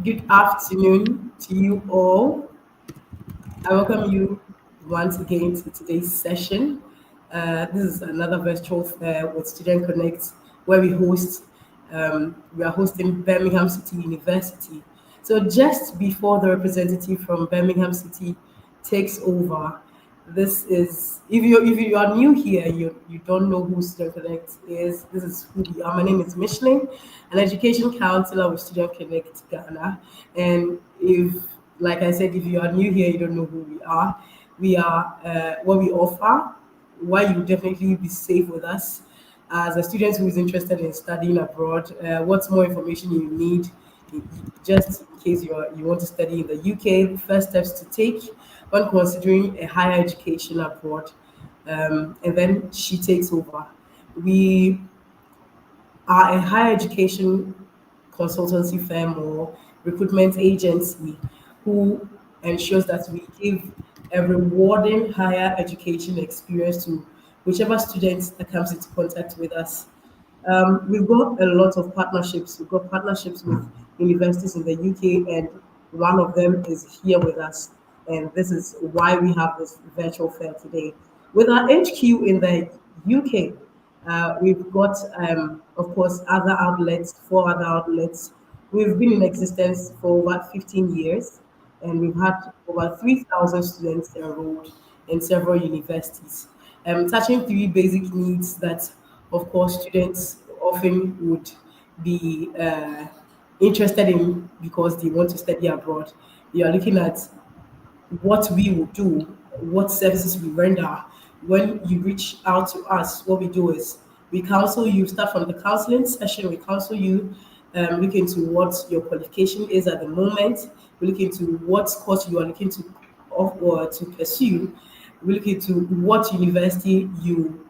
Good afternoon to you all. I welcome you once again to today's session. This is another virtual fair with Student Connect, where we are hosting Birmingham City University. So just before the representative from Birmingham City takes over, if you are new here, you don't know who Student Connect is. This is who we are. My name is Michelin, an education counselor with Student Connect Ghana. And if like I said, if you are new here, you don't know who we are. We are what we offer, why you definitely be safe with us. As a student who is interested in studying abroad, what's more information you need, just in case you want to study in the UK, first steps to take when considering a higher education abroad. And then she takes over. We are a higher education consultancy firm or recruitment agency who ensures that we give a rewarding higher education experience to whichever students that comes into contact with us. We've got a lot of partnerships. We've got partnerships with universities in the UK, and one of them is here with us. And this is why we have this virtual fair today. With our HQ in the UK, we've got, of course, four other outlets. We've been in existence for over 15 years, and we've had over 3,000 students enrolled in several universities, touching three basic needs that, of course, students often would be interested in because they want to study abroad. You are looking at what we will do, what services we render. When you reach out to us, what we do is we counsel you, start from the counseling session, we counsel you, look into what your qualification is at the moment, we look into what course you are looking to or to pursue, we look into what university you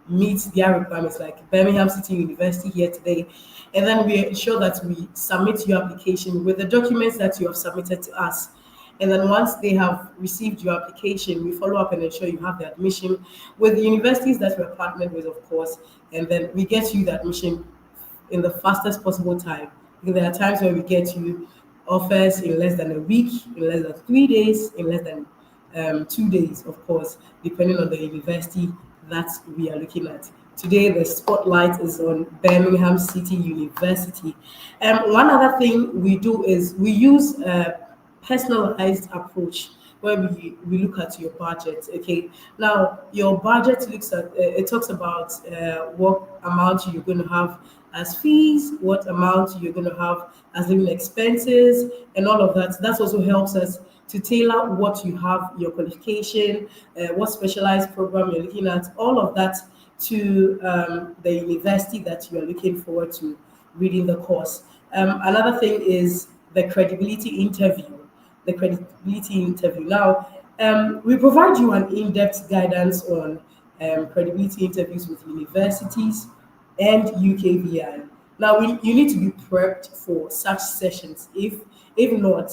meet their requirements, like Birmingham City University here today. And then we ensure that we submit your application with the documents that you have submitted to us. And then once they have received your application, we follow up and ensure you have the admission with the universities that we're partnered with, of course. And then we get you the admission in the fastest possible time. Because there are times where we get you offers in less than a week, in less than 3 days, in less than 2 days, of course, depending on the university that we are looking at. Today, the spotlight is on Birmingham City University. One other thing we do is we use a personalized approach where we look at your budget. Okay, now your budget looks at it talks about what amount you're going to have as fees, what amount you're going to have as living expenses, and all of that. That also helps us to tailor what you have, your qualification, what specialized program you're looking at, all of that to the university that you are looking forward to reading the course. Another thing is the credibility interview. The credibility interview. Now, we provide you an in-depth guidance on credibility interviews with universities and UKVI. Now, you need to be prepped for such sessions. If not,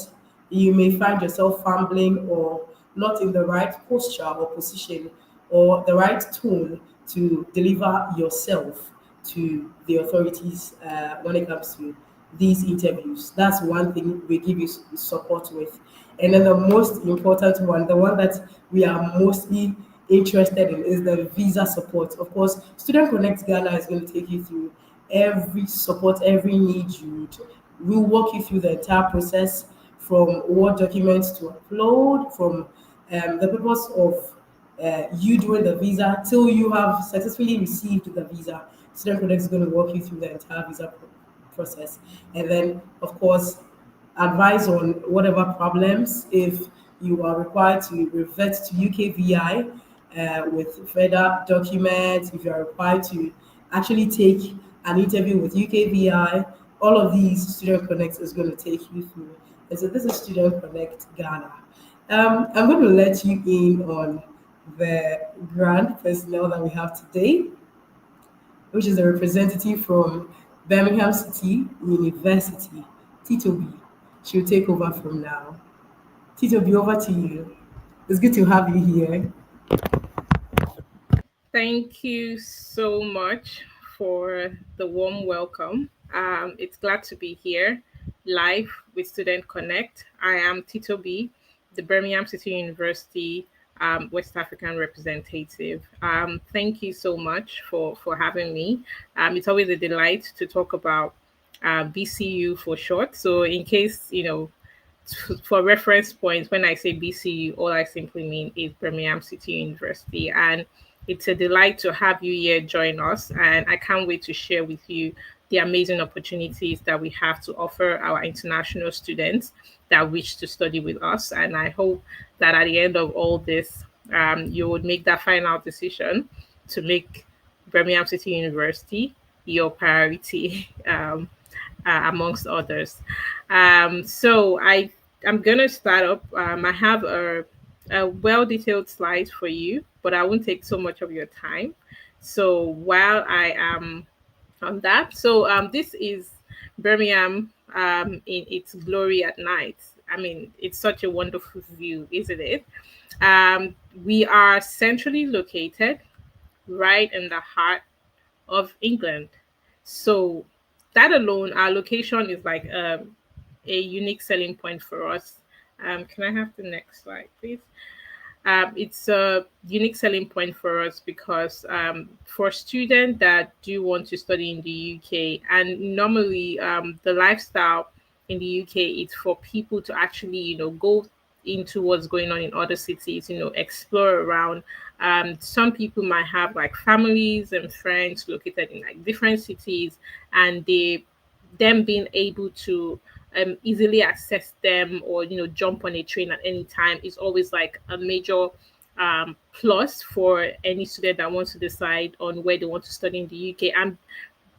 you may find yourself fumbling or not in the right posture or position or the right tone to deliver yourself to the authorities when it comes to these interviews. That's one thing we give you support with. And then the most important one, the one that we are mostly interested in, is the visa support. Of course, Student Connect Ghana is going to take you through every support, every need you need. We'll walk you through the entire process from what documents to upload, from the purpose of you doing the visa till you have successfully received the visa. Student Connect is going to walk you through the entire process. And then, of course, advise on whatever problems if you are required to revert to UKVI with further documents, if you are required to actually take an interview with UKVI, all of these Student Connect is going to take you through. And so this is Student Connect Ghana. I'm going to let you in on the grand personnel that we have today, which is a representative from Birmingham City University, Tito B. She'll take over from now. Tito B, over to you. It's good to have you here. Thank you so much for the warm welcome. It's glad to be here. live with Student Connect. I am Tito B, the Birmingham City University West African representative. Thank you so much for having me. It's always a delight to talk about BCU for short. So, in case for reference points, when I say BCU, all I simply mean is Birmingham City University. And it's a delight to have you here join us. And I can't wait to share with you the amazing opportunities that we have to offer our international students that wish to study with us. And I hope that at the end of all this, you would make that final decision to make Birmingham City University your priority. Amongst others. I'm gonna start up. I have a well detailed slide for you, but I won't take so much of your time. So while I am on that, this is Birmingham in its glory at night. I mean, it's such a wonderful view, isn't it? We are centrally located right in the heart of England. So that alone, our location is like a unique selling point for us. Can I have the next slide, please? It's a unique selling point for us because for students that do want to study in the UK, and normally the lifestyle in the UK is for people to actually, go into what's going on in other cities, explore around. Some people might have like families and friends located in like different cities, and them being able to easily access them or jump on a train at any time is always like a major plus for any student that wants to decide on where they want to study in the UK. And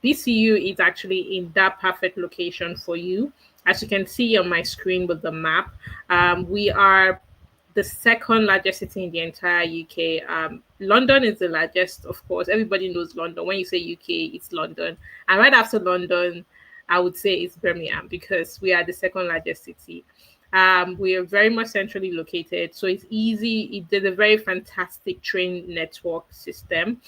BCU is actually in that perfect location for you. As you can see on my screen with the map, we are the second largest city in the entire UK. London is the largest, of course. Everybody knows London. When you say UK, it's London. And right after London, I would say it's Birmingham because we are the second largest city. We are very much centrally located, so it's easy. There's a very fantastic train network system.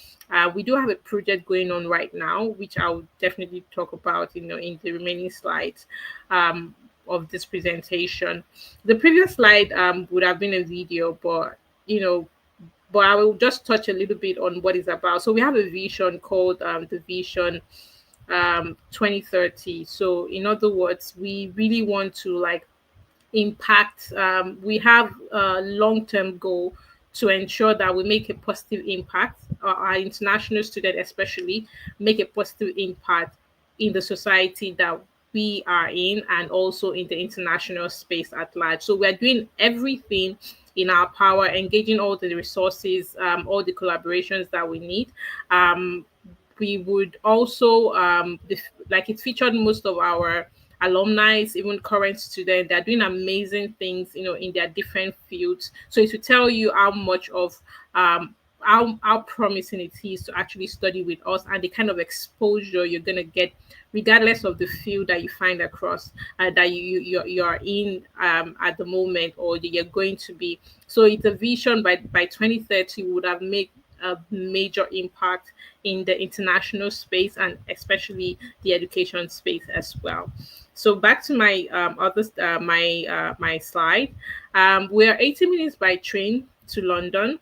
We do have a project going on right now, which I'll definitely talk about, in the remaining slides of this presentation. The previous slide would have been a video, but I will just touch a little bit on what it's about. So we have a vision called the Vision 2030. So in other words, we really want to like impact. We have a long-term goal to ensure that we make a positive impact, our international students especially make a positive impact in the society that we are in and also in the international space at large. So we're doing everything in our power, engaging all the resources, all the collaborations that we need. We would also like it featured most of our alumni, even current students. They're doing amazing things, in their different fields. So it will tell you how much of how promising it is to actually study with us and the kind of exposure you're gonna get regardless of the field that you find across that you're in at the moment or that you're going to be. So it's a vision by 2030 would have made a major impact in the international space and especially the education space as well. So back to my my slide. We are 80 minutes by train to London.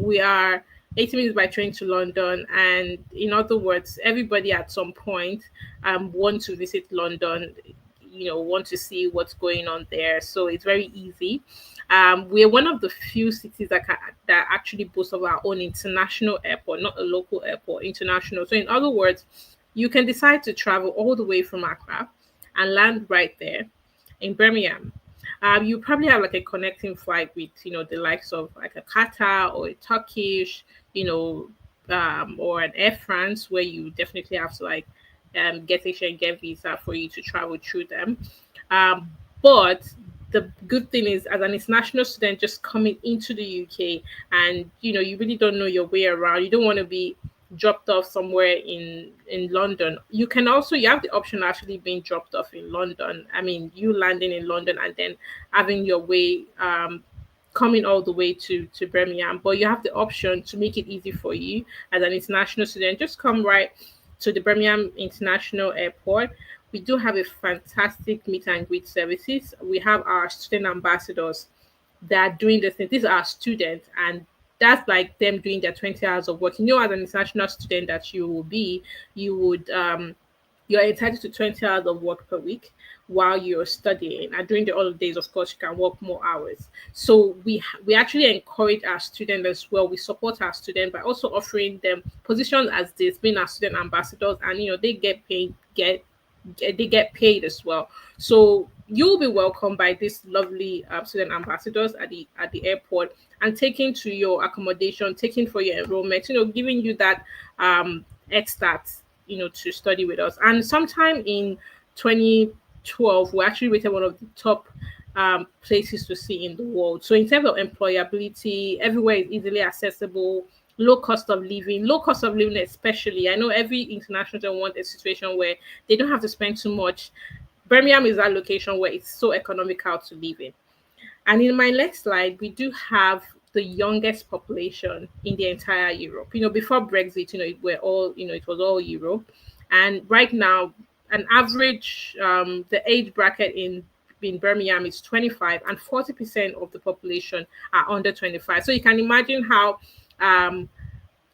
We are 80 minutes by train to London, and in other words, everybody at some point want to visit London, want to see what's going on there. So it's very easy. We're one of the few cities that actually boast of our own international airport, not a local airport, international. So in other words, you can decide to travel all the way from Accra and land right there in Birmingham. You probably have like a connecting flight with the likes of like a Qatar or a Turkish, or an Air France, where you definitely have to like get a Schengen visa for you to travel through them. Um, but the good thing is, as an international student just coming into the UK, and you really don't know your way around, you don't want to be dropped off somewhere in London. You have the option of actually being dropped off in London. I mean, you landing in London and then having your way coming all the way to Birmingham. But you have the option to make it easy for you as an international student. Just come right to the Birmingham International Airport. we do have a fantastic meet and greet services. We have our student ambassadors that are doing the thing. These are our students, and that's like them doing their 20 hours of work. As an international student that you will be, you would you're entitled to 20 hours of work per week while you're studying. And during the holidays, of course, you can work more hours. So we actually encourage our students as well. We support our students by also offering them positions as this, being our student ambassadors, and they they get paid as well. So you'll be welcomed by these lovely student ambassadors at the airport and taken to your accommodation, taken for your enrollment, giving you that head start, to study with us. And sometime in 2012, we actually rated one of the top places to see in the world. So in terms of employability, everywhere is easily accessible, low cost of living especially. I know every international student want a situation where they don't have to spend too much. Birmingham is that location where it's so economical to live in. And in my next slide, we do have the youngest population in the entire Europe. Before Brexit, it was all Europe. And right now, an average, the age bracket in Birmingham is 25, and 40% of the population are under 25. So you can imagine um,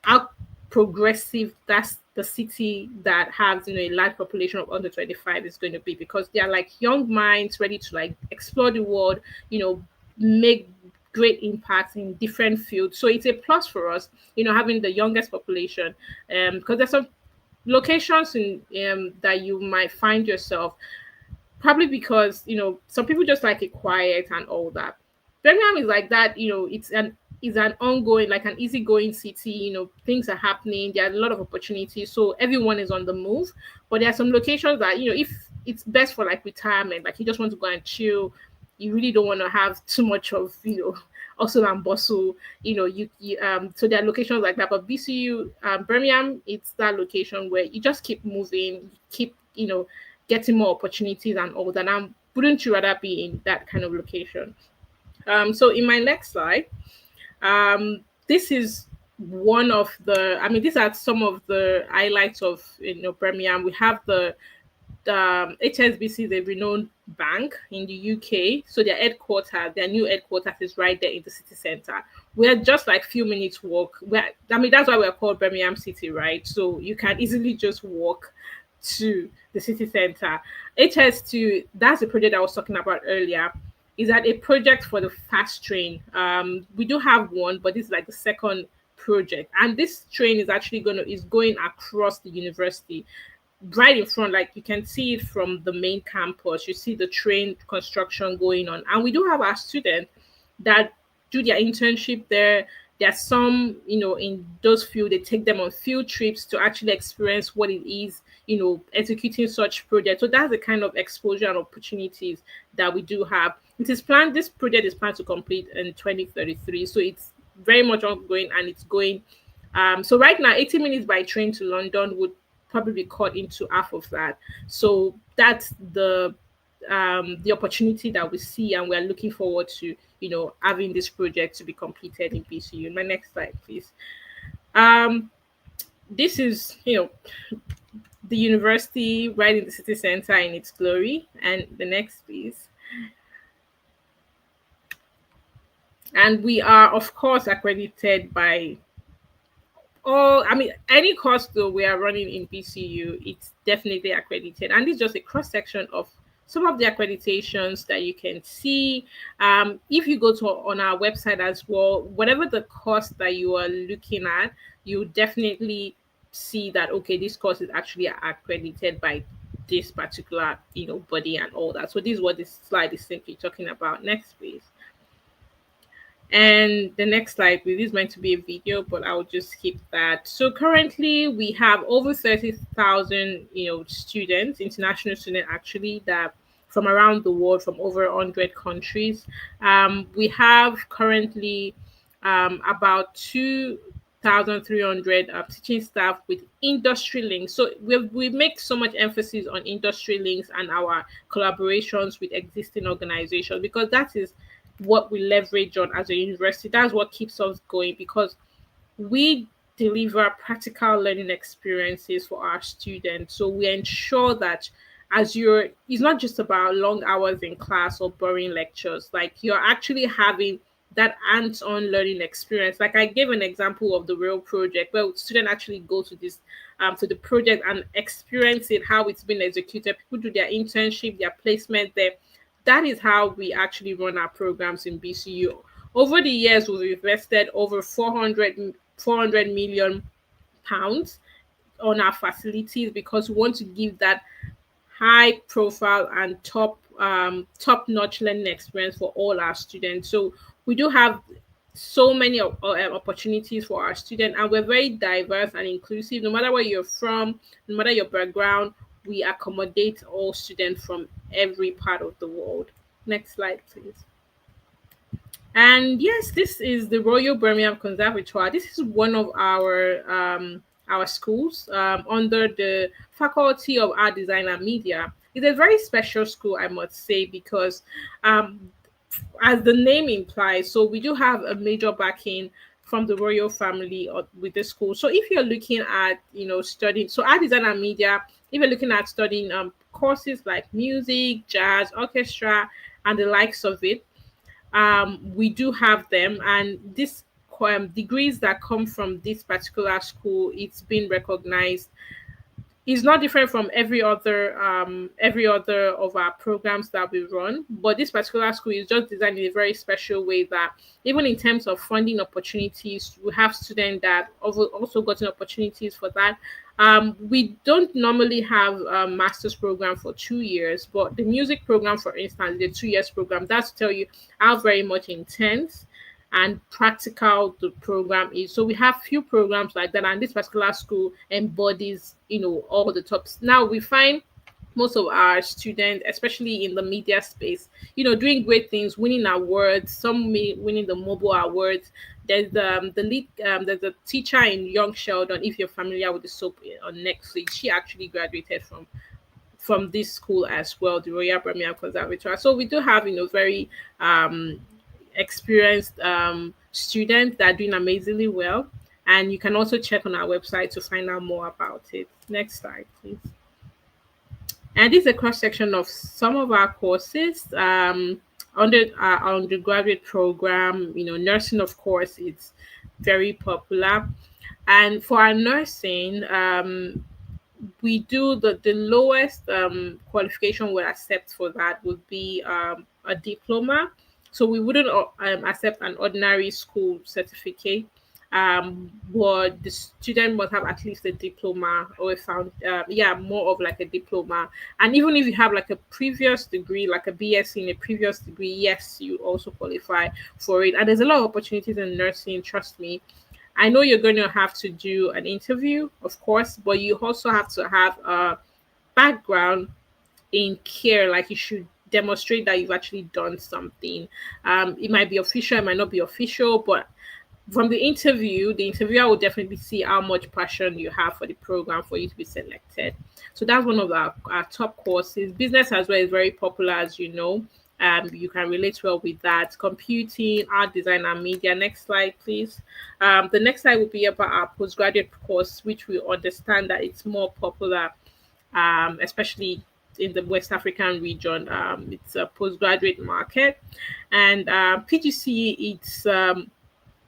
how progressive that's the city that has a large population of under 25 is going to be, because they are like young minds ready to like explore the world, make great impacts in different fields. So it's a plus for us, having the youngest population, because there's some locations in that you might find yourself. Probably because some people just like it quiet and all that. Birmingham is like that. It's an ongoing, like an easygoing city. Things are happening. There are a lot of opportunities, so everyone is on the move. But there are some locations that if it's best for like retirement, like you just want to go and chill. You really don't want to have too much of hustle and bustle. So there are locations like that. But BCU, Birmingham, it's that location where you just keep moving, keep getting more opportunities and all that. And wouldn't you rather be in that kind of location? So in my next slide, this is one of the. I mean, these are some of the highlights of Birmingham. We have the HSBC, the renowned bank in the UK. So their new headquarters is right there in the city center. We're just like few minutes walk. That's why we're called Birmingham City, right? So you can easily just walk to the city center. HS2, that's the project I was talking about earlier. Is that a project for the fast train? We do have one, but this is like the second project, and this train is actually going across the university right in front. Like you can see it from the main campus. You see the train construction going on, and we do have our students that do their internship there. There are some, in those field, they take them on field trips to actually experience what it is, executing such projects. So that's the kind of exposure and opportunities that we do have. This project is planned to complete in 2033. So it's very much ongoing, and it's going. So right now, 80 minutes by train to London would probably be cut into half of that. So that's the opportunity that we see, and we're looking forward to having this project to be completed in BCU. My next slide, please. This is the university right in the city center in its glory. And the next, please. And we are, of course, accredited by any course though we are running in BCU, it's definitely accredited. And this is just a cross section of some of the accreditations that you can see. If you go to on our website as well, whatever the course that you are looking at, you definitely see that okay, this course is actually accredited by this particular body and all that. So this is what this slide is simply talking about. Next, please. And the next slide, this is meant to be a video, but I'll just skip that. So currently we have over 30,000, students, international students actually, that from around the world, from over 100 countries. We have currently about 2,300 teaching staff with industry links. So we make so much emphasis on industry links and our collaborations with existing organizations, because that is what we leverage on as a university. That's what keeps us going, because we deliver practical learning experiences for our students. So we ensure that as you're it's not just about long hours in class or boring lectures. Like you're actually having that hands-on learning experience. Like I gave an example of the real project where students actually go to this to the project and experience it, how it's been executed. People do their internship, their placement there. That is how we actually run our programs in BCU. Over the years, we've invested over 400 million pounds on our facilities because we want to give that high profile and top notch learning experience for all our students. So we do have so many opportunities for our students, and we're very diverse and inclusive. No matter where you're from, no matter your background, we accommodate all students from every part of the world. Next slide, please. And yes, this is the Royal Birmingham Conservatoire. This is one of our schools under the Faculty of Art, Design and Media. It's a very special school, I must say, because um, as the name implies, so we do have a major backing from the royal family with the school. So if you're looking at, studying, so art design and media, if you're looking at studying courses like music, jazz, orchestra, and the likes of it, we do have them, and this degrees that come from this particular school, it's been recognized. It's not different from every other of our programs that we run, but this particular school is just designed in a very special way that even in terms of funding opportunities, we have students that also gotten opportunities for that. We don't normally have a master's program for 2 years, but the music program, for instance, the 2 years program, that's to tell you how very much intense and practical the program is. So we have few programs like that, and this particular school embodies, all the tops. Now we find most of our students, especially in the media space, doing great things, winning awards. Some winning the mobile awards. There's the lead. There's a teacher in Young Sheldon. If you're familiar with the soap on Netflix, she actually graduated from this school as well, the Royal Birmingham Conservatoire. So we do have, very experienced students that are doing amazingly well. And you can also check on our website to find out more about it. Next slide, please. And this is a cross section of some of our courses. Under our undergraduate program, nursing, of course, it's very popular. And for our nursing, we do the lowest qualification we accept for that would be a diploma. So we wouldn't accept an ordinary school certificate, but the student must have at least a diploma or a found yeah, more of like a diploma. And even if you have like a previous degree, like a BSc in a previous degree, yes, you also qualify for it. And there's a lot of opportunities in nursing, trust me. I know you're going to have to do an interview, of course, but you also have to have a background in care. Like you should demonstrate that you've actually done something. It might be official, it might not be official, but from the interviewer will definitely see how much passion you have for the program for you to be selected. So that's one of our top courses. Business as well is very popular, as you know. You can relate well with that. Computing, art design, and media. Next slide, please. The next slide will be about our postgraduate course, which we understand that it's more popular, especially in the West African region. It's a postgraduate market, and PGC.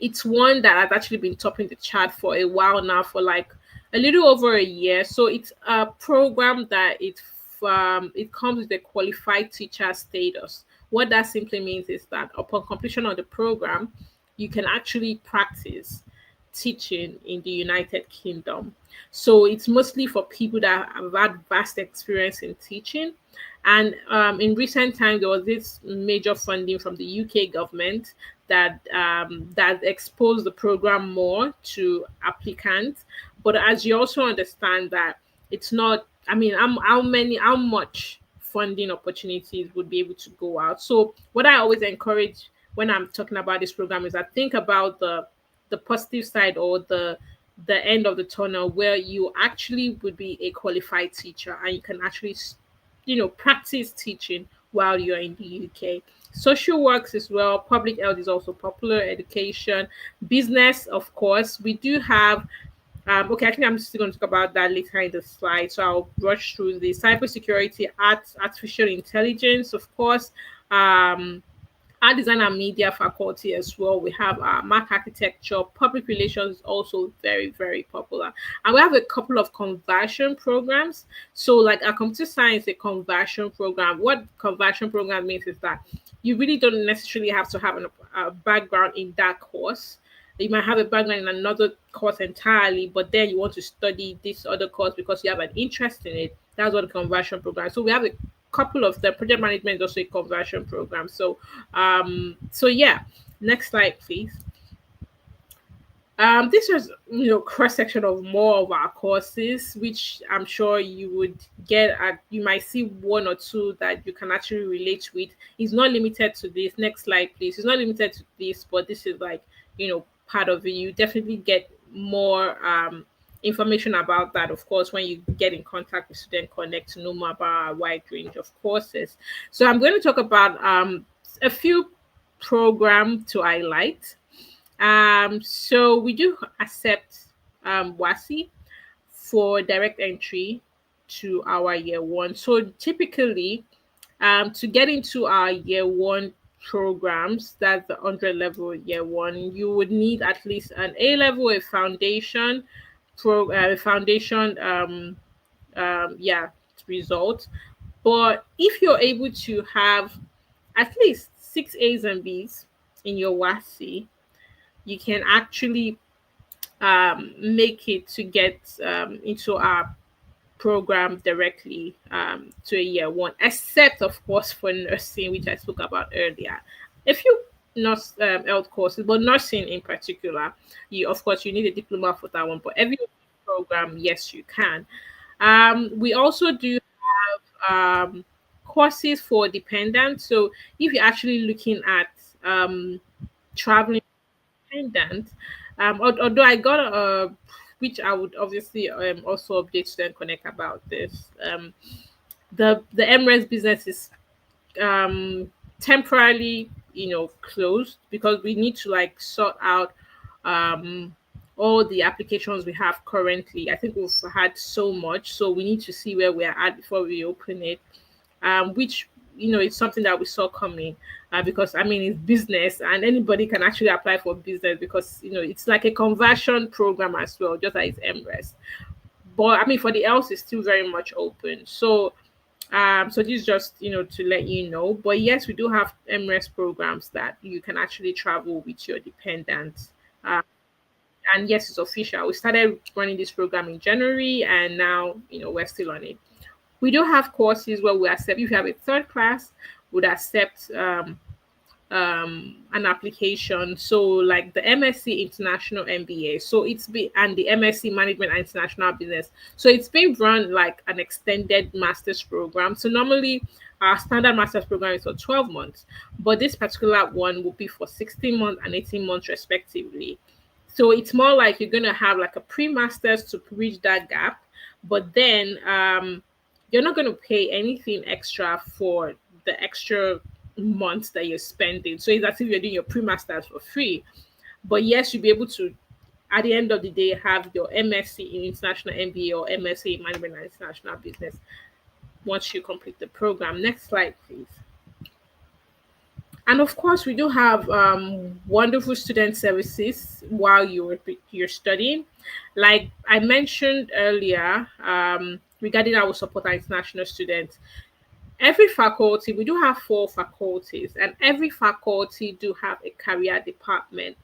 It's one that has actually been topping the chart for a while now, for like a little over a year. So it's a program that it comes with a qualified teacher status. What that simply means is that upon completion of the program, you can actually practice teaching in the United Kingdom. So it's mostly for people that have had vast experience in teaching. And in recent times, there was this major funding from the UK government that exposed the program more to applicants. But as you also understand that it's not, I mean, how much funding opportunities would be able to go out. So what I always encourage when I'm talking about this program is I think about the positive side, or the end of the tunnel, where you actually would be a qualified teacher and you can actually practice teaching while you're in the UK. Social works as well, public health is also popular, education, business, of course. We do have Okay, I think I'm still going to talk about that later in the slide. So I'll rush through the cybersecurity, artificial intelligence, of course, um, art design and media faculty as well. We have mark architecture, public relations, also very, very popular. And we have a couple of conversion programs. So, like a computer science, a conversion program. What conversion program means is that you really don't necessarily have to have a background in that course. You might have a background in another course entirely, but then you want to study this other course because you have an interest in it. That's what the conversion program. So we have a couple of the project management is also a conversion program. So yeah. Next slide, please. This was, cross section of more of our courses, which I'm sure you would get at. You might see one or two that you can actually relate with. It's not limited to this. Next slide, please. It's not limited to this, but this is like, part of it. You definitely get more information about that, of course, when you get in contact with Student Connect to know more about a wide range of courses. So I'm going to talk about a few program to highlight. So we do accept WASI for direct entry to our year one. So typically, to get into our year one programs, that's the 100 level year one, you would need at least an A level, a foundation, foundation, yeah, result. But if you're able to have at least six A's and B's in your WASI, you can actually make it to get into our program directly to a year one, except of course for nursing, which I spoke about earlier. A few nurse health courses, but nursing in particular, you of course you need a diploma for that one. But every program, yes, you can. We also do um, courses for dependents. So if you're actually looking at traveling dependent, although I got a which I would obviously also update Student Connect about this. The MRES business is temporarily, closed because we need to like sort out um, all the applications we have currently. I think we've had so much, so we need to see where we're at before we open it. Which it's something that we saw coming because I mean it's business and anybody can actually apply for business because it's like a conversion program as well, just like it's MRES. But I mean for the else it's still very much open. So this is just to let you know. But yes, we do have MRES programs that you can actually travel with your dependents. Uh, and yes, it's official. We started running this program in January, and now we're still on it. We do have courses where we accept if you have a third class, would accept an application. So like the MSc International MBA. So it's been and the MSc Management and International Business. So it's been run like an extended master's program. So normally our standard master's program is for 12 months, but this particular one will be for 16 months and 18 months respectively. So it's more like you're gonna have like a pre-masters to bridge that gap, but then you're not gonna pay anything extra for the extra months that you're spending. So it's as if you're doing your pre-masters for free. But yes, you'll be able to at the end of the day have your MSc in International MBA or MSc in Management and International Business once you complete the program. Next slide, please. And of course, we do have wonderful student services while you're studying. Like I mentioned earlier, regarding our support our international students, every faculty we do have four faculties, and every faculty do have a career department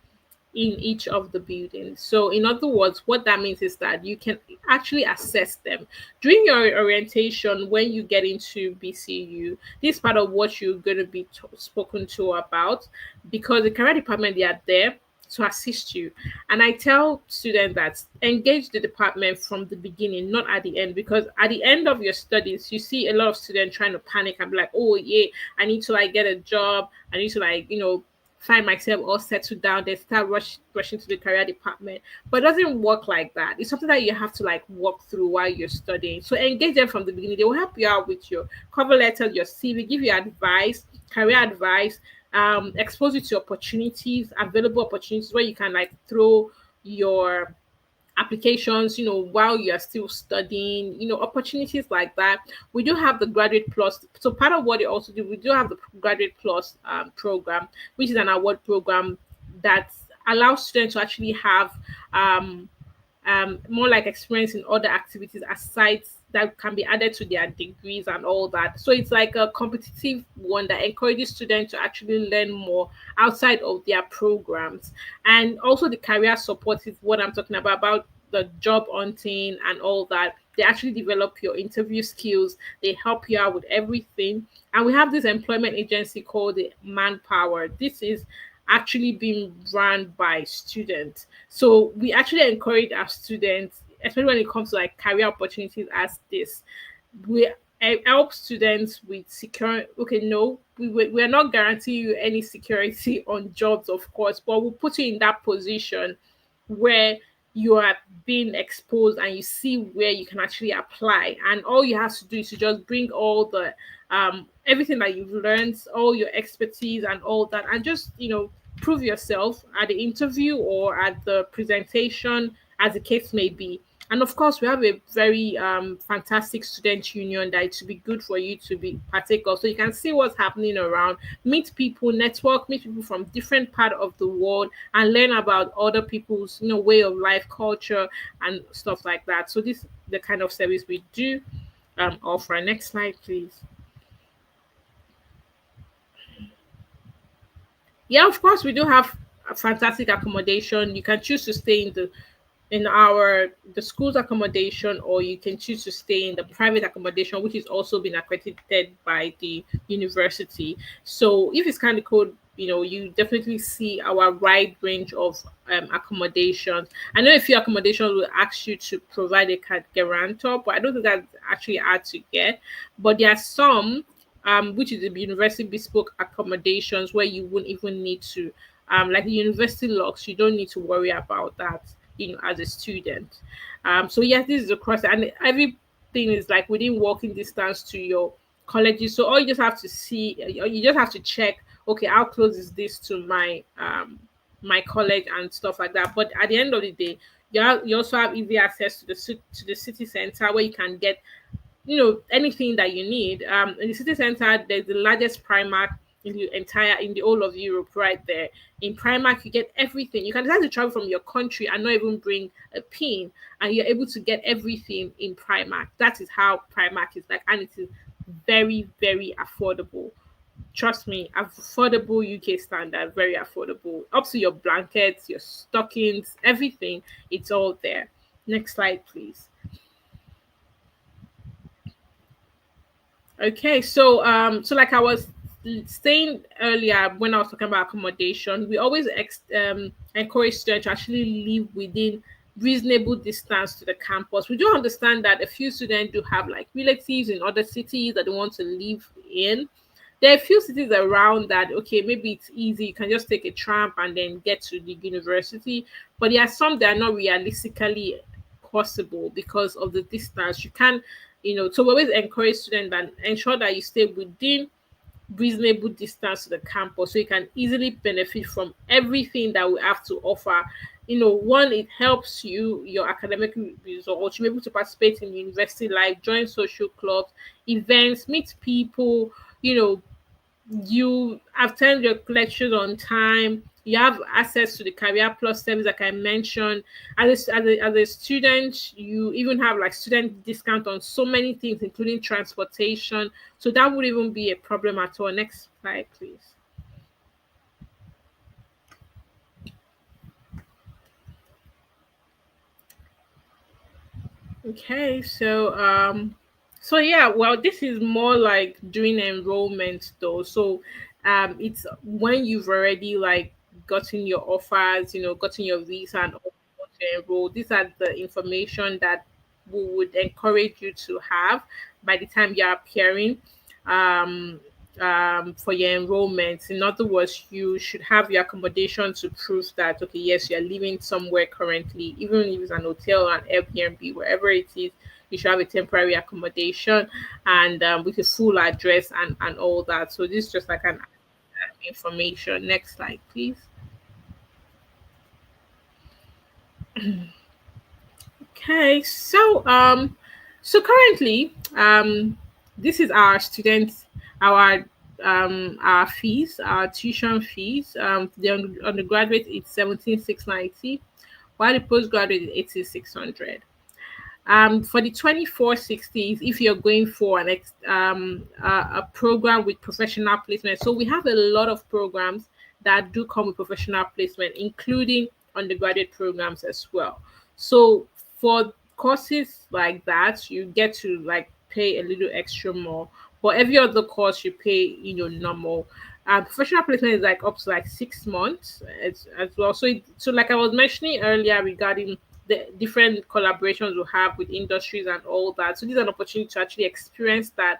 in each of the buildings. So, in other words, what that means is that you can actually assess them during your orientation when you get into BCU. This is part of what you're going to be spoken to about because the career department they are there to assist you. And I tell students that engage the department from the beginning, not at the end, because at the end of your studies, you see a lot of students trying to panic and be like, oh yeah, I need to like get a job, I need to like, find myself all settled down, then start rushing to the career department. But it doesn't work like that. It's something that you have to like walk through while you're studying. So engage them from the beginning. They will help you out with your cover letter, your CV, give you advice, career advice, expose you to opportunities, available opportunities where you can like throw your applications, while you're still studying, opportunities like that. We do have the Graduate Plus. So part of what they also do, we do have the Graduate Plus program, which is an award program that allows students to actually have um, more like experience in other activities aside that can be added to their degrees and all that. So it's like a competitive one that encourages students to actually learn more outside of their programs. And also the career support is what I'm talking about the job hunting and all that. They actually develop your interview skills. They help you out with everything. And we have this employment agency called the Manpower. This is actually being run by students. So we actually encourage our students, especially when it comes to like career opportunities as this. We help students with secure. Okay, no, we are not guaranteeing you any security on jobs, of course, but we'll put you in that position where you are being exposed and you see where you can actually apply. And all you have to do is to just bring all the everything that you've learned, all your expertise and all that, and just prove yourself at the interview or at the presentation, as the case may be. And of course, we have a very fantastic student union that it should be good for you to be partake of, so you can see what's happening around, meet people, network, meet people from different part of the world, and learn about other people's way of life, culture, and stuff like that. So this is the kind of service we do offer. Next slide, please. Yeah, of course, we do have a fantastic accommodation. You can choose to stay in the school's accommodation, or you can choose to stay in the private accommodation, which is also been accredited by the university. So if it's kind of cool, you definitely see our wide range of accommodations. I know a few accommodations will ask you to provide a guarantor, but I don't think that's actually hard to get. But there are some which is the university bespoke accommodations where you wouldn't even need to, like the university locks, you don't need to worry about that, as a student. So yes, this is across, and everything is like within walking distance to your colleges. So all you just have to see, you just have to check, okay, how close is this to my college and stuff like that. But at the end of the day, you also have easy access to to the city center where you can get anything that you need. In the city center, there's the largest Primark in the whole of Europe, right there. In Primark, you get everything. You can decide to travel from your country and not even bring a pin, and you're able to get everything in Primark. That is how Primark is like, and it is very, very affordable. Trust me, affordable UK standard, very affordable. Up to your blankets, your stockings, everything. It's all there. Next slide, please. Okay, so like I was saying earlier when I was talking about accommodation, we always encourage students to actually live within reasonable distance to the campus. We do understand that a few students do have like relatives in other cities that they want to live in. There are a few cities around that, okay, maybe it's easy, you can just take a tram and then get to the university. But there are some that are not realistically possible because of the distance. You can, so we always encourage students that ensure that you stay within reasonable distance to the campus so you can easily benefit from everything that we have to offer. One, it helps your academic results. You're able to participate in university life, join social clubs, events, meet people, you know, you attend your lectures on time, you have access to the career plus service like I mentioned. As a student, you even have like student discount on so many things including transportation, so that would even be a problem at all. Next slide, please. Okay, so yeah, well, this is more like doing enrollment though. So it's when you've already like gotten your offers, gotten your visa and all, you want to enroll. These are the information that we would encourage you to have by the time you're appearing. Um for your enrollment. In other words, you should have your accommodation to prove that, okay, yes, you're living somewhere currently, even if it's an hotel or an Airbnb, wherever it is, you should have a temporary accommodation and with a full address and all that. So this is just like an information. Next slide, please. Okay, so currently, this is our students, our fees, our tuition fees. The undergraduate is 17,690, while the postgraduate is 8,600. For the 2460s, if you're going for a program with professional placement, so we have a lot of programs that do come with professional placement, including undergraduate programs as well. So for courses like that, you get to like pay a little extra more. For every other course, you pay normal. Professional placement is like up to like 6 months as well. So like I was mentioning earlier regarding the different collaborations we have with industries and all that. So this is an opportunity to actually experience that,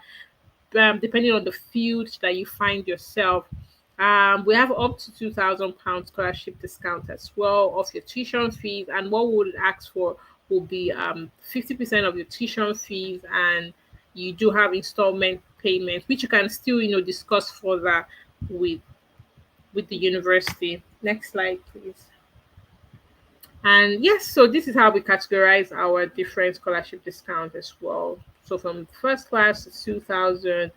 depending on the field that you find yourself. We have up to £2,000 scholarship discount as well off your tuition fees, and what we would ask for will be 50% of your tuition fees, and you do have installment payments, which you can still discuss further with with the university. Next slide, please. And yes, so this is how we categorize our different scholarship discount as well. So from first class is 2,000,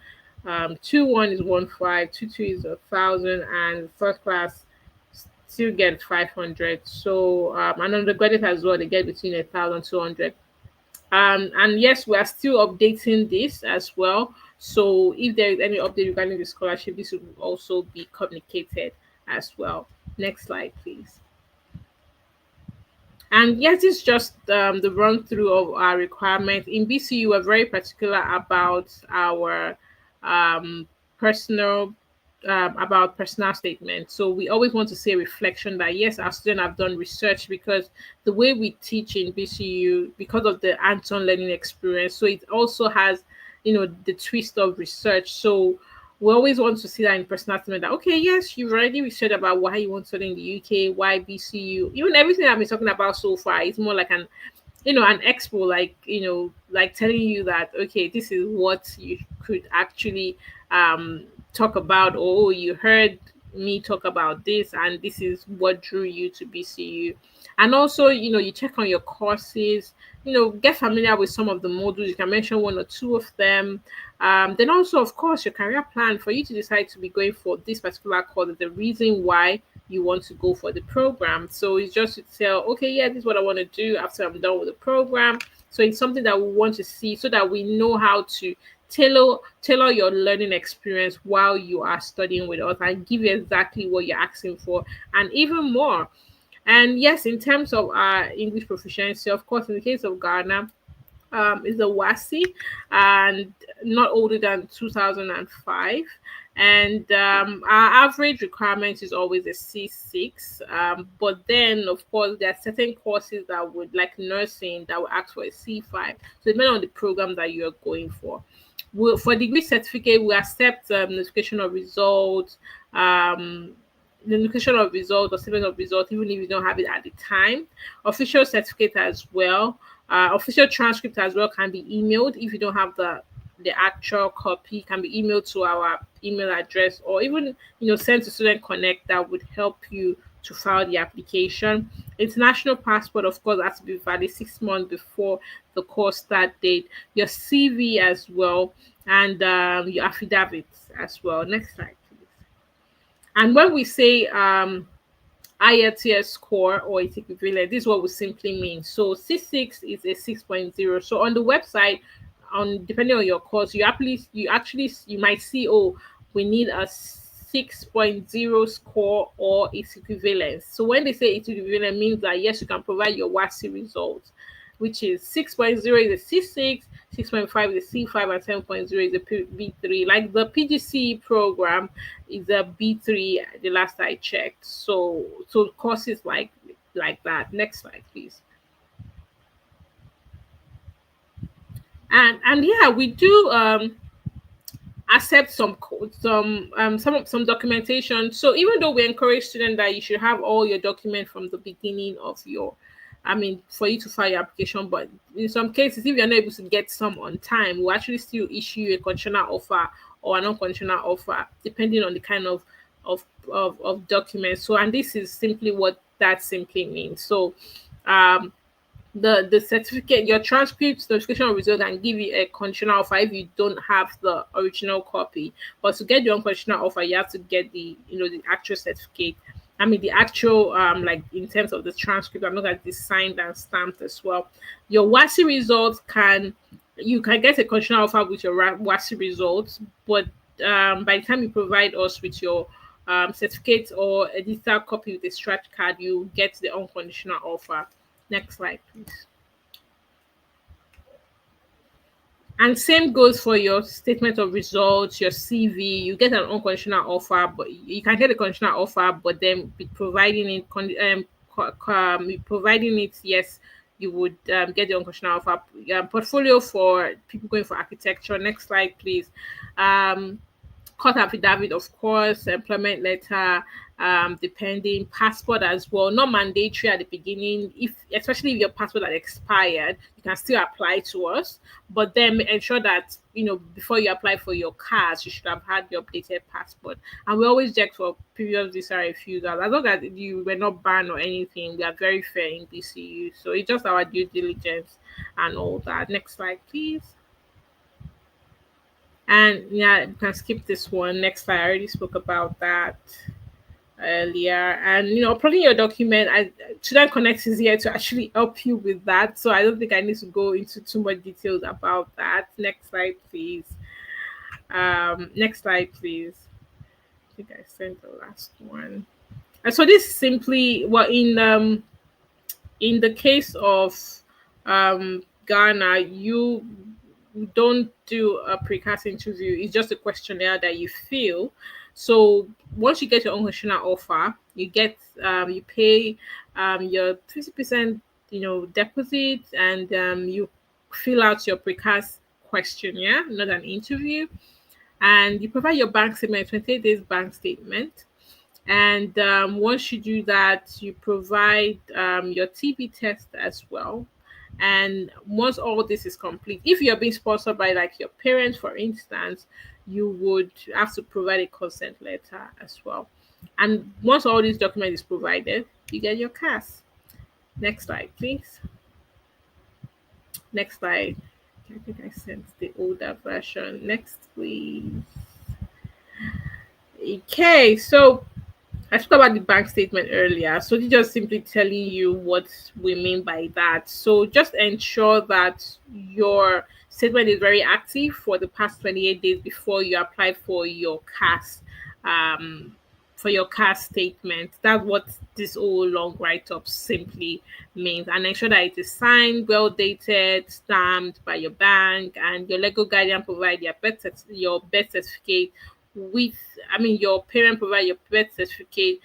2-1 is 1,500, 2-2 is 1,000, and first class still get 500. So and undergraduate as well, they get between 1,200. And yes, we are still updating this as well. So if there is any update regarding the scholarship, this will also be communicated as well. Next slide, please. And yes, it's just the run through of our requirements. In BCU, we're very particular our um, personal about personal statements. So we always want to say reflection that yes, our students have done research, because the way we teach in BCU, because of the hands-on learning experience, so it also has the twist of research. So we always want to see that in personal statement that okay, yes, you've already researched about why you want to study in the UK, why BCU, even everything I've been talking about so far is more like an expo, like like telling you that okay, this is what you could actually talk about, or "Oh, you heard me talk about this, and this is what drew you to BCU." And also you check on your courses, get familiar with some of the modules. You can mention one or two of them. Then also, of course, your career plan for you to decide to be going for this particular course, the reason why you want to go for the program. So it's just to tell, okay, yeah, this is what I want to do after I'm done with the program. So it's something that we want to see so that we know how to tailor your learning experience while you are studying with us, and give you exactly what you're asking for and even more. And yes, in terms of our English proficiency, of course, in the case of Ghana, is a WASI, and not older than 2005. And our average requirement is always a C6. But then, of course, there are certain courses that would, like nursing, that will ask for a C5. So, depending on the program that you're going for. For degree certificate, we accept notification of results, um, the notification of results or statement of results, even if you don't have it at the time. Official certificate as well. Official transcript as well can be emailed. If you don't have the actual copy, can be emailed to our email address, or even sent to Student Connect. That would help you to file the application. International passport, of course, has to be valid 6 months before the course start date. Your CV as well, and your affidavits as well. Next slide, please. And when we say IELTS score or its equivalent, this is what we simply mean. So C6 is a 6.0. So on the website, on depending on your course, you might see, oh, we need a 6.0 score or its equivalent. So when they say its equivalent, means that yes, you can provide your WASI results, which is 6.0 is a C6, 6.5 is a C5, and 7.0 is a B3. Like the PGC program is a B3 the last I checked. So courses like that. Next slide, please. And yeah, we do accept some documentation. So even though we encourage students that you should have all your documents from the beginning of your, I mean, for you to file your application, but in some cases, if you're not able to get some on time, we'll actually still issue you a conditional offer or an unconditional offer, depending on the kind of documents. So, and this is simply what that simply means. So, the certificate, your transcript, notification of result, and give you a conditional offer if you don't have the original copy. But to get the unconditional offer, you have to get the actual certificate. I mean the actual like in terms of the transcript, I'm looking at the signed and stamped as well. Your WASI results you can get a conditional offer with your WASI results, but by the time you provide us with your certificate or a digital copy with a scratch card, you get the unconditional offer. Next slide, please. And same goes for your statement of results, your CV. You get an unconditional offer, but you can get a conditional offer, but then be providing it, providing it, yes, you would get the unconditional offer. Portfolio for people going for architecture. Next slide, please. Um, Court affidavit, of course, employment letter, depending, passport as well. Not mandatory at the beginning. If especially if your passport had expired, you can still apply to us. But then ensure that before you apply for your cars, you should have had your updated passport. And we always check for previous visa refusal. As long as you were not banned or anything, we are very fair in BCU. So it's just our due diligence and all that. Next slide, please. And yeah, you can skip this one. Next slide. I already spoke about that earlier. And uploading your document, Student Connect is here to actually help you with that. So I don't think I need to go into too much details about that. Next slide, please. Next slide, please. I think I sent the last one. And so this simply, well, in the case of Ghana, you don't do a precast interview. It's just a questionnaire that you fill. So once you get your unconditional offer, you pay your 50% deposit, and you fill out your precast questionnaire, not an interview, and you provide your bank statement, 28 days bank statement. And once you do that, you provide your TB test as well. And once all this is complete, if you're being sponsored by like your parents, for instance, you would have to provide a consent letter as well. And once all these document is provided, you get your CAS. Next slide, please. Next slide. I think I sent the older version. Next, please. Okay, so I spoke about the bank statement earlier. So this just simply telling you what we mean by that. So just ensure that your statement is very active for the past 28 days before you apply um, for your CAS statement. That's what this whole long write-up simply means. And ensure that it is signed, well dated, stamped by your bank, and your legal guardian provide your birth certificate with, I mean, your parent provide your birth certificate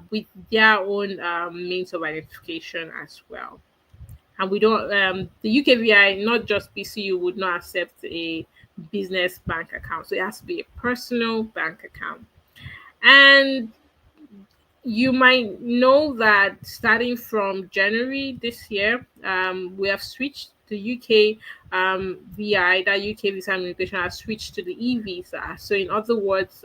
with their own means of identification as well. And we don't, the UKVI, not just BCU, would not accept a business bank account. So it has to be a personal bank account. And you might know that starting from January this year, we have switched the UK VI, that UK visa immigration has switched to the e visa. So, in other words,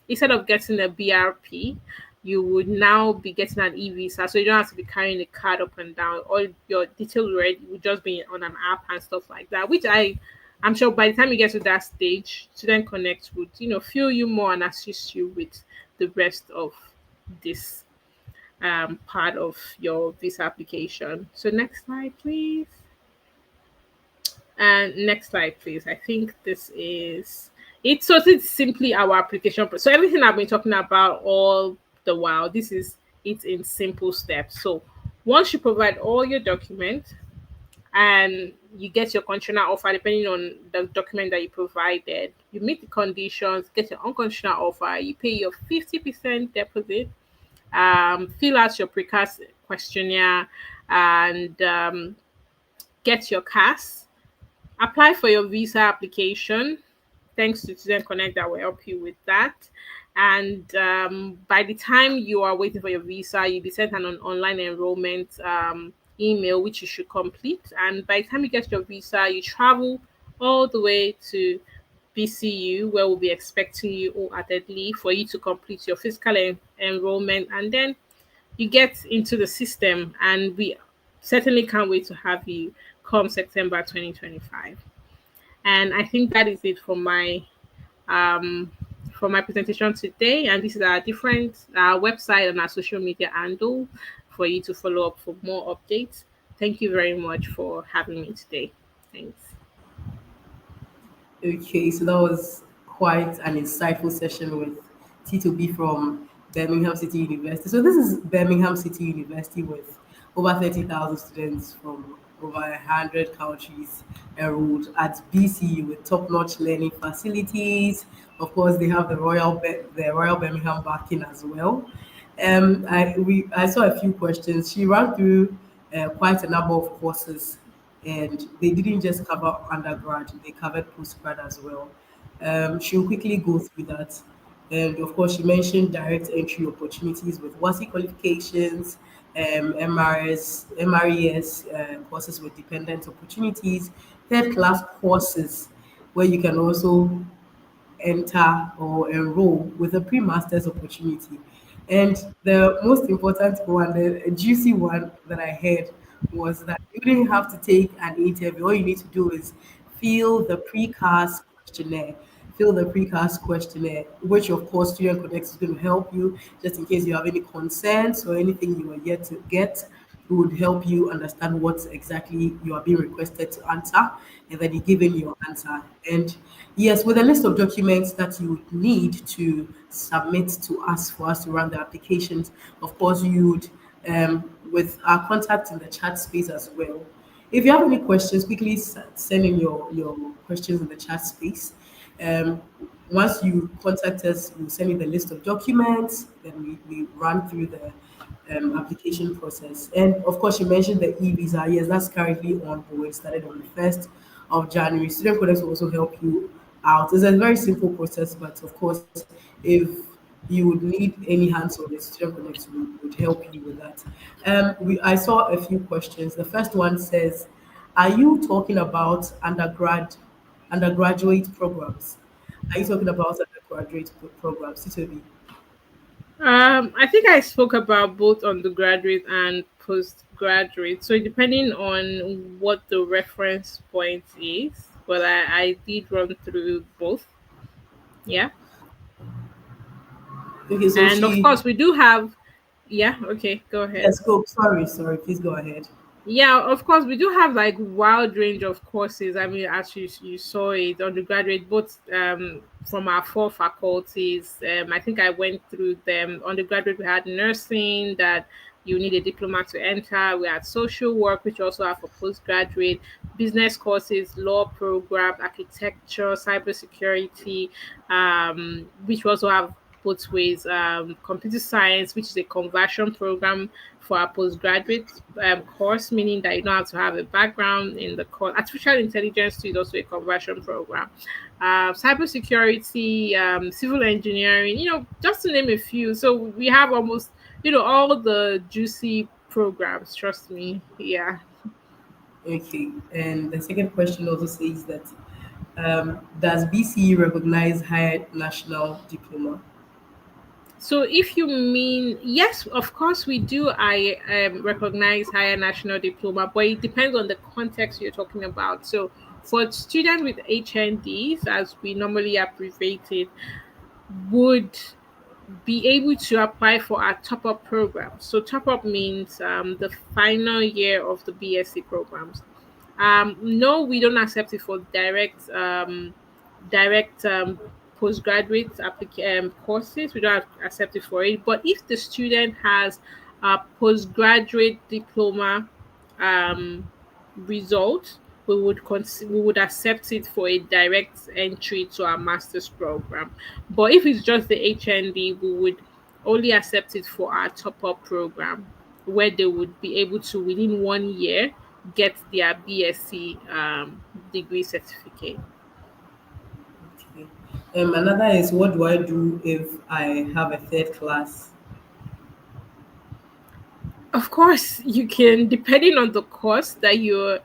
instead of getting a BRP, you would now be getting an e visa. So, you don't have to be carrying a card up and down. All your details already would just be on an app and stuff like that, which I'm sure by the time you get to that stage, Student Connect would, feel you more and assist you with the rest of this part of your visa application. So next slide, please. And next slide, please. I think this is it. So it's simply our application. So everything I've been talking about all the while, this is it in simple steps. So once you provide all your documents and you get your conditional offer, depending on the document that you provided, you meet the conditions, get your unconditional offer, you pay your 50% deposit, fill out your precast questionnaire, and get your CAS, apply for your visa application. Thanks to Student Connect that will help you with that. And by the time you are waiting for your visa, you'll be sent an online enrollment email, which you should complete. And by the time you get your visa, you travel all the way to BCU, where we'll be expecting you wholeheartedly for you to complete your physical enrollment. And then you get into the system, and we certainly can't wait to have you come September 2025. And I think that is it um, for my presentation today. And this is our different website and our social media handle for you to follow up for more updates. Thank you very much for having me today. Thanks. Okay, so that was quite an insightful session with T2B from Birmingham City University. So this is Birmingham City University with over 30,000 students from over 100 countries enrolled at BCU with top-notch learning facilities. Of course, they have the Royal Birmingham backing as well. I saw a few questions. She ran through quite a number of courses, and they didn't just cover undergrad; they covered postgrad as well. She'll quickly go through that, and of course, she mentioned direct entry opportunities with WASI qualifications, MRES courses with dependent opportunities, third class courses where you can also enter or enroll with a pre-master's opportunity. And the most important one, the juicy one that I heard was that you didn't have to take an interview. All you need to do is fill the precast questionnaire. Fill the precast questionnaire, which of course Student Connect is going to help you just in case you have any concerns or anything you are yet to get. It would help you understand what exactly you are being requested to answer, and then you give in your answer. And yes, with a list of documents that you would need to submit to us for us to run the applications, of course, you would, with our contact in the chat space as well. If you have any questions, quickly send in your questions in the chat space. Um, Once you contact us, we'll send you the list of documents, then we run through the application process. And of course, you mentioned the e-visa. Yes, that's currently on board. It started on the 1st of January. Student Connect will also help you out. It's a very simple process, but of course, if you would need any hands on it, Student Connect would help you with that. I saw a few questions. The first one says, are you talking about undergraduate programs? Are you talking about undergraduate programs, CTOB? I think I spoke about both undergraduate and postgraduate. So depending on what the reference point is, but I did run through both. Yeah. Okay, so And of she, course we do have, yeah, okay, go ahead. yes, go. Sorry, please go ahead. Yeah, of course, we do have like wide range of courses. I mean, as you saw it, undergraduate, both from our four faculties. I think I went through them. Undergraduate, we had nursing that you need a diploma to enter. We had social work, which also have for postgraduate, business courses, law program, architecture, cybersecurity, which we also have both ways. Computer science, which is a conversion program for our postgraduate course, meaning that you don't have to have a background in the course. Artificial intelligence too is also a conversion program. Cybersecurity, civil engineering, just to name a few. So we have almost, all the juicy programs. Trust me. Yeah. Okay, and the second question also says that does BCE recognize higher national diploma? So if you mean yes, of course we do. I recognize higher national diploma, but it depends on the context you're talking about. So for students with HNDs, as we normally abbreviate it, would be able to apply for our top up program. So top up means the final year of the BSc programs. No, we don't accept it for direct postgraduate courses. We don't accept it for it. But if the student has a postgraduate diploma um, result, we would accept it for a direct entry to our master's program. But if it's just the HND, we would only accept it for our top up program, where they would be able to within 1 year get their BSc degree certificate. Okay. Another is what do I do if I have a third class? Of course, you can, depending on the course that you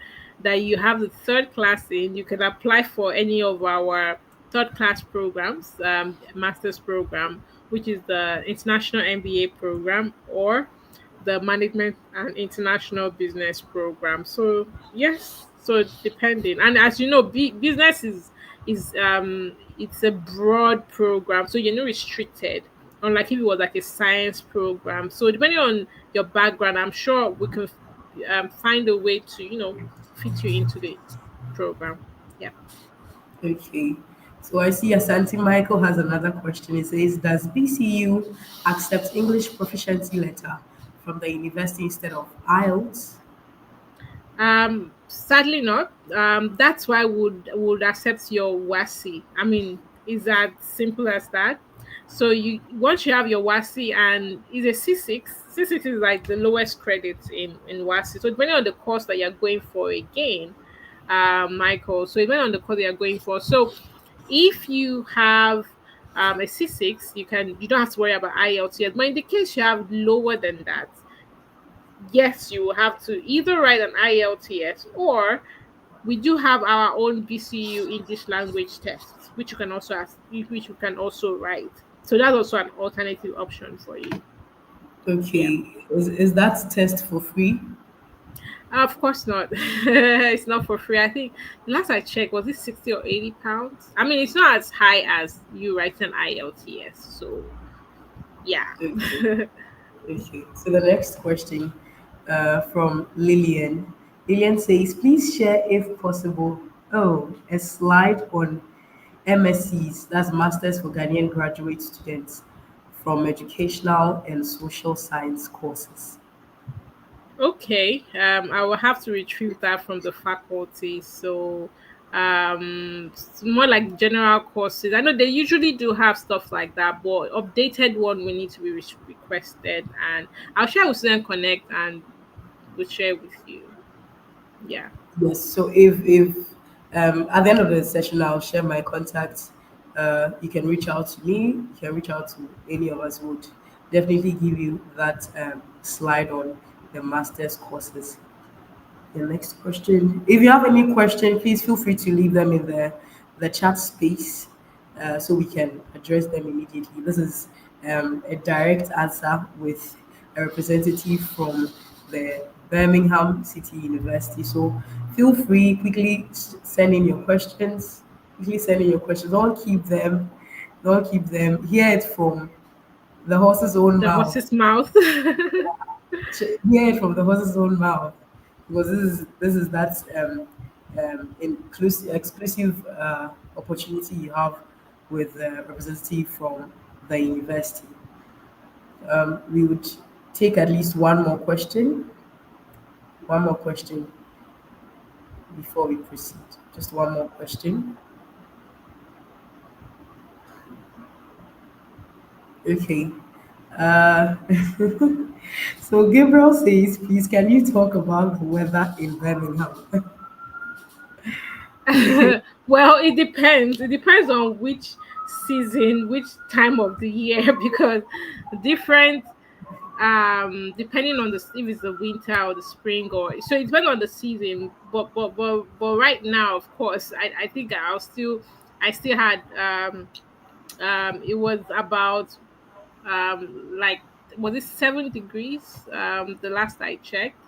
have the third class in, you can apply for any of our third class programs, master's program, which is the international MBA program, or the management and international business program. So yes, so depending, and as you know, business is it's a broad program, so you're not restricted. Unlike if it was like a science program. So depending on your background, I'm sure we can find a way to fit you into the program. Yeah. Okay. So I see Asante Michael has another question. It says, does BCU accept English proficiency letter from the university instead of IELTS? Sadly not. That's why would accept your WASI. I mean, is that simple as that? So you once you have your WASI and is a C6. C6 is like the lowest credit in WASI. So depending on the course that you're going for again, Michael. So depending on the course that you're going for. So if you have a C6, you don't have to worry about IELTS yet. But in the case you have lower than that, yes, you will have to either write an IELTS or we do have our own BCU English language tests, which you can also which you can also write. So that's also an alternative option for you. Yeah. Okay. Is that test for free? Of course not. It's not for free. I think the last I checked was it 60 or 80 pounds. I mean, it's not as high as you write an IELTS. So yeah. Okay. Okay. So the next question from Lillian. Lillian says, please share, if possible, a slide on MSCs, that's Masters for Ghanaian Graduate Students, from educational and social science courses. Okay, I will have to retrieve that from the faculty. So, it's more like general courses. I know they usually do have stuff like that, but updated one will need to be requested, and I'll share with Student Connect and we'll share with you. Yeah. Yes. So if at the end of the session I'll share my contacts. You can reach out to me. You can reach out to any of us. Would definitely give you that slide on the master's courses. The next question. If you have any question, please feel free to leave them in the chat space so we can address them immediately. This is a direct answer with a representative from the Birmingham City University. So feel free, quickly send in your questions. Quickly send in your questions. Don't keep them. Don't keep them. Hear it from the horse's own The mouth. horse's mouth. Hear it from the horse's own mouth, because this is that inclusive exclusive opportunity you have with the representative from the university. We would take at least one more question before we proceed. Just one more question. Okay. Uh, so Gabriel says, please, can you talk about the weather in Birmingham? Well, it depends. It depends on which season, which time of the year, because different depending on the if it's the winter or the spring, or so it depends on the season. But right now, of course, I think I still had it was about like was it 7 degrees the last I checked.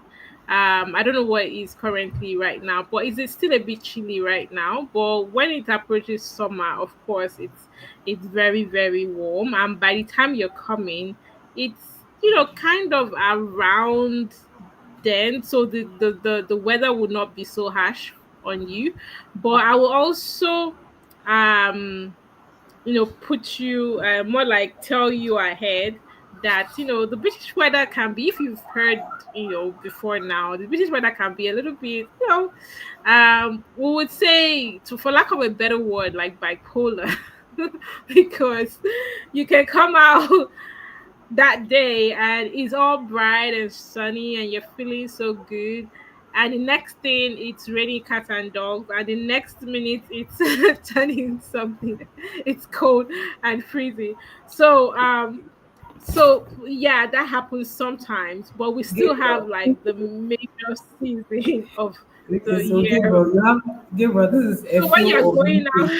I don't know what it is currently right now, but is it still a bit chilly right now? But when it approaches summer, of course, it's very very warm, and by the time you're coming, it's kind of around then, so the weather would not be so harsh on you. But I will also um put you more like tell you ahead that the British weather can be, if you've heard before now, the British weather can be a little bit we would say, to for lack of a better word, like bipolar. Because you can come out that day and it's all bright and sunny and you're feeling so good, and the next thing it's raining cats and dogs, and the next minute it's turning something, it's cold and freezing. So yeah, that happens sometimes, but we still have Gabriel. like the major season of Okay, the so year. Gabriel, this is a So when field you're of going meeting. out,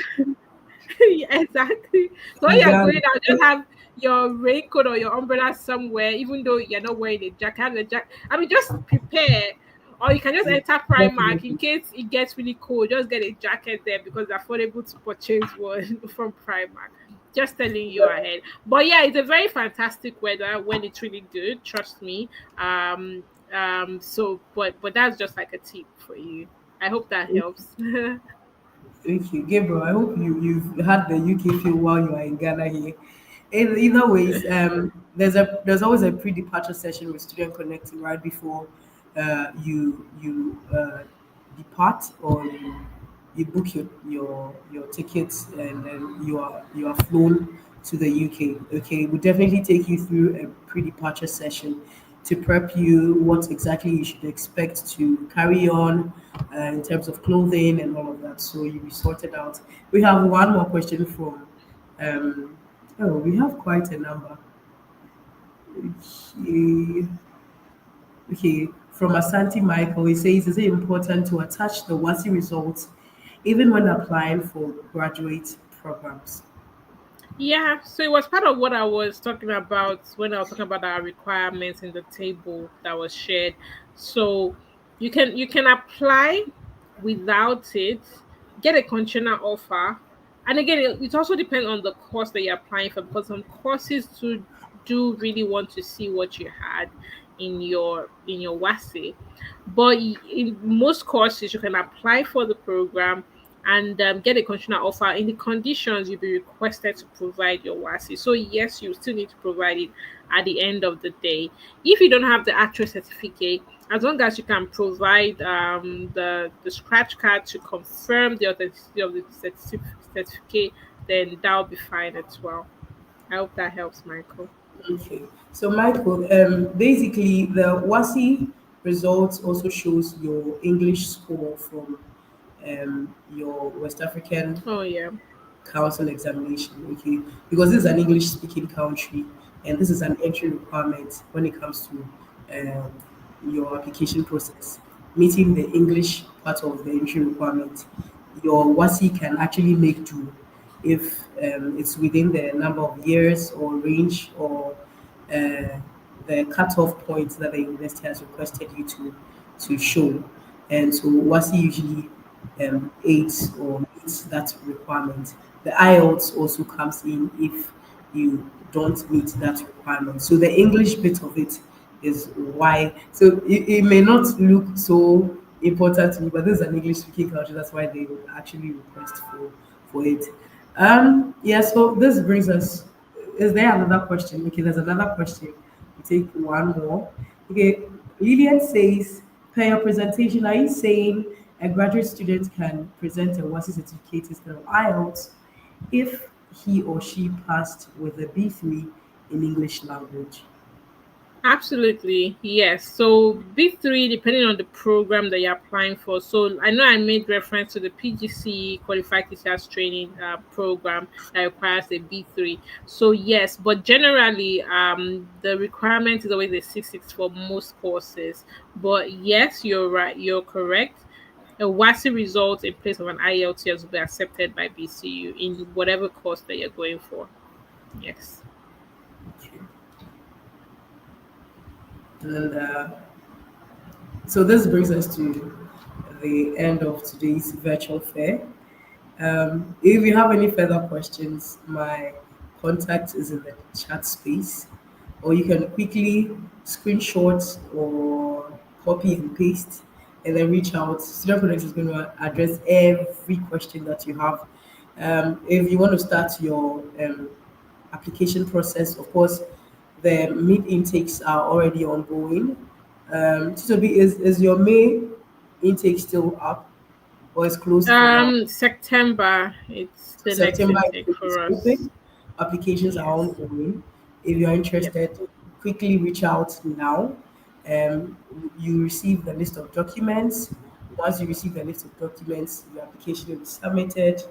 yeah, exactly. So when you're going Ghana. out, just have your raincoat or your umbrella somewhere, even though you're not wearing a jacket. Have the jacket. I mean, just prepare. Or you can just enter Primark in Definitely. case it gets really cold. Just get a jacket there because it's affordable to purchase one from Primark. Just telling you ahead. But yeah, it's a very fantastic weather when it's really good. Trust me. So, but that's just like a tip for you. I hope that helps. Thank you, Gabriel. I hope you've had the UK feel while you are in Ghana here. In either ways, there's always a pre-departure session with student connecting right before you depart, or you book your tickets, and then you are flown to the UK. Okay, we definitely take you through a pre-departure session to prep you what exactly you should expect to carry on in terms of clothing and all of that. So you'll be sorted out. We have one more question from. Um, oh, we have quite a number. Okay. Okay, from Asante Michael, he says, is it important to attach the WASI results even when applying for graduate programs? Yeah, so it was part of what I was talking about when I was talking about our requirements in the table that was shared. So you can apply without it, get a conditional offer, and again, it also depends on the course that you're applying for because some courses do really want to see what you had in your WASI. But in most courses, you can apply for the program and get a conditional offer. In the conditions, you'll be requested to provide your WASI. So yes, you still need to provide it at the end of the day. If you don't have the actual certificate, as long as you can provide the scratch card to confirm the authenticity of the certificate, then that'll be fine as well. I hope that helps, Michael. Okay. So, Michael, basically, the WASI results also shows your English score from your West African Oh yeah. council examination, okay? Because this is an English speaking country, and this is an entry requirement when it comes to um, your application process. Meeting the English part of the entry requirement, your WASI can actually make do if it's within the number of years or range, or uh, the cutoff point that the university has requested you to show. And so WASI usually aids or meets that requirement. The IELTS also comes in if you don't meet that requirement. So the English bit of it is why. So it may not look so important to me, but this is an English speaking country. That's why they would actually request for it. Yeah. So this brings us. Is there another question? Okay, there's another question. We take one more. Okay, Lillian says, per your presentation, are you saying a graduate student can present a WASI certificate instead of IELTS if he or she passed with a B3 in English language? Absolutely, yes. So B3, depending on the program that you're applying for. So I know I made reference to the PGC Qualified Teachers Training program that requires a B3. So yes, but generally, the requirement is always a 6.6 for most courses. But yes, you're right. You're correct. A WASI result in place of an IELTS will be accepted by BCU in whatever course that you're going for. Yes. Okay. And so this brings us to the end of today's virtual fair. If you have any further questions, my contact is in the chat space, or you can quickly screenshot or copy and paste and then reach out. Student Connect is going to address every question that you have. If you want to start your application process, of course, the mid intakes are already ongoing. Titobi, is your May intake still up, or is closed for now? September, it's the next September intake is for us. open. Applications are Yes. ongoing. If you're Yep. interested, quickly reach out now. You receive the list of documents. Once you receive the list of documents, your application will be submitted,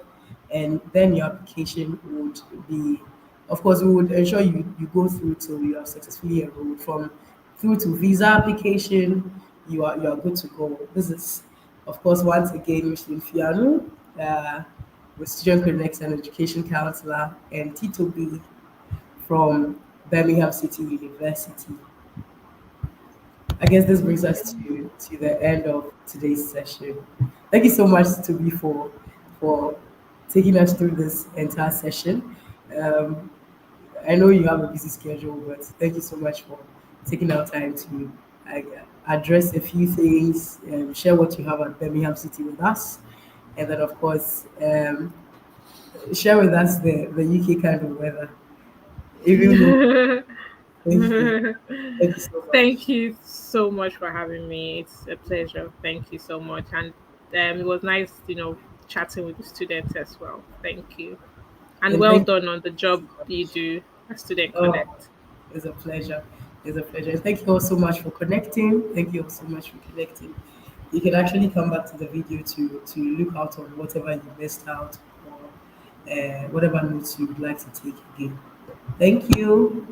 and then your application would be, of course, we would ensure you go through till you are successfully enrolled. From through to visa application, you are good to go. This is, of course, once again, Michelin Fiano. With Student Connect and Education Counselor, and Tito B from Birmingham City University. I guess this brings us to the end of today's session. Thank you so much, Toby, for taking us through this entire session. Um, I know you have a busy schedule, but thank you so much for taking our time to uh, address a few things, share what you have at Birmingham City with us, and then, of course, share with us the UK kind of weather. Even though, thank you, thank you so much. Thank you so much for having me. It's a pleasure. Thank you so much. And it was nice, chatting with the students as well. Thank you. And And well thank done on the you so job you much. do at Student Oh, Connect. it's a pleasure. It's a pleasure. And thank you all so much for connecting. Thank you all so much for connecting. You can actually come back to the video to look out on whatever you missed out or whatever notes you would like to take again. Thank you.